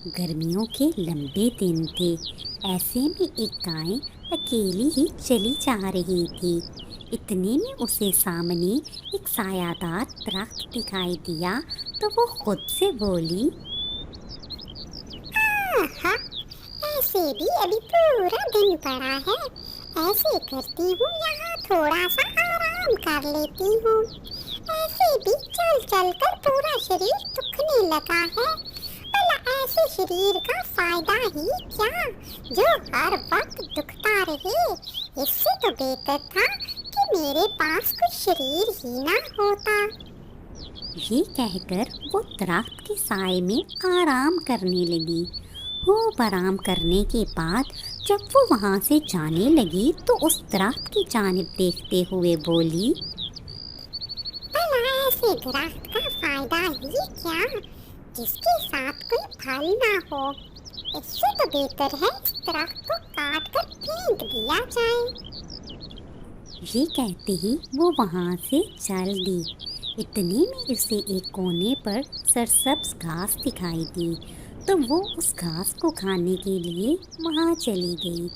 गर्मियों के लंबे दिन थे। ऐसे में एक गाय अकेली ही चली जा रही थी। इतने में उसे सामने एक सायादार दरख्त दिखाई दिया तो वो खुद से बोली, आहा, ऐसे भी अभी पूरा दिन पड़ा है। ऐसे करती हूँ, यहाँ थोड़ा सा आराम कर लेती हूँ। ऐसे भी चल चल कर पूरा शरीर दुखने लगा है। भला ऐसे शरीर का फायदा ही क्या, जो हर वक्त दुखता रहे। इससे तो बेहतर था कि मेरे पास कुछ शरीर ही ना होता। ये कहकर वो दरख्त के साए में आराम करने लगी। खूब आराम करने के बाद जब वो वहाँ से जाने लगी तो उस दरख्त की जानिब देखते हुए बोली, भला ऐसे दरख्त का फायदा ही क्या, जिसके साथ कोई फल ना हो। इससे तो बेहतर है इस दरख्त को काट कर फेंक दिया जाए। ये कहते ही वो वहाँ से चल दी। इतने में उसे एक कोने पर सरसब्ज घास दिखाई दी तो वो उस घास को खाने के लिए वहाँ चली गई।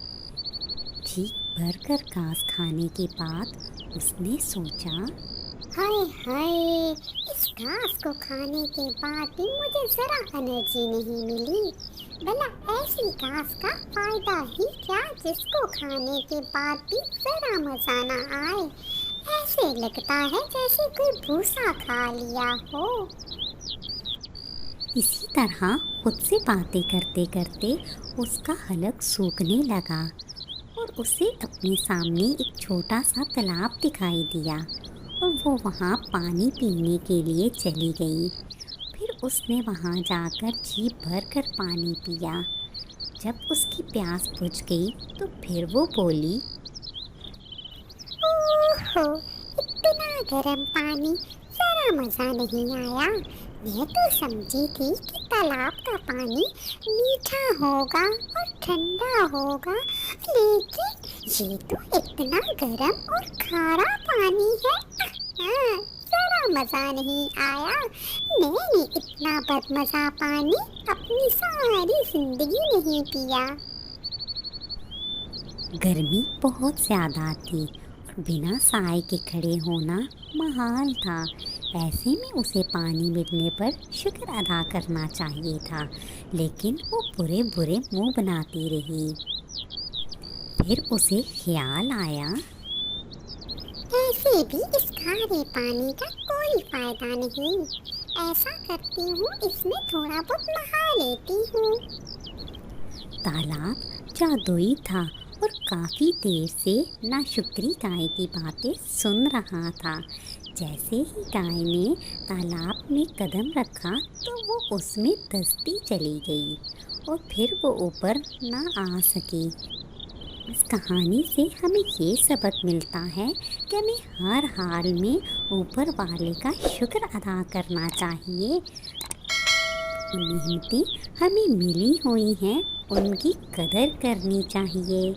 ठीक भर कर घास खाने के बाद उसने सोचा, हाय हाय, इस घास को खाने के बाद भी मुझे जरा एनर्जी नहीं मिली। भला ऐसी घास का फायदा ही क्या, जिसको खाने के बाद भी जरा मजा ना आए। ऐसे लगता है जैसे कोई भूसा खा लिया हो। इसी तरह खुद से बातें करते करते उसका हलक सूखने लगा और उसे अपने सामने एक छोटा सा तालाब दिखाई दिया और वो वहाँ पानी पीने के लिए चली गई। फिर उसने वहाँ जाकर जी भर कर पानी पिया। जब उसकी प्यास बुझ गई तो फिर वो बोली, ओहो, इतना गर्म पानी, जरा मजा नहीं आया। मैं तो समझी थी कि तालाब का पानी मीठा होगा और ठंडा होगा, लेकिन ये तो इतना गर्म और खारा पानी है। जरा मजा नहीं आया। मैंने इतना बदमजा पानी अपनी सारी जिंदगी नहीं पिया। गर्मी बहुत ज़्यादा थी और बिना साए के खड़े होना महाल था। ऐसे में उसे पानी मिलने पर शुक्र अदा करना चाहिए था, लेकिन वो बुरे बुरे मुंह बनाती रही। फिर उसे ख्याल आया, ऐसे भी इस खारे पानी का कोई फायदा नहीं। ऐसा करती हूँ, इसमें थोड़ा बहुत नहा लेती हूँ। तालाब जादुई था और काफ़ी देर से नाशुक्री गाय की बातें सुन रहा था। जैसे ही गाय ने तालाब में कदम रखा तो वो उसमें धंसती चली गई और फिर वो ऊपर ना आ सकी। इस कहानी से हमें ये सबक मिलता है कि हमें हर हाल में ऊपर वाले का शुक्र अदा करना चाहिए। नेमतें हमें मिली हुई हैं, उनकी कदर करनी चाहिए।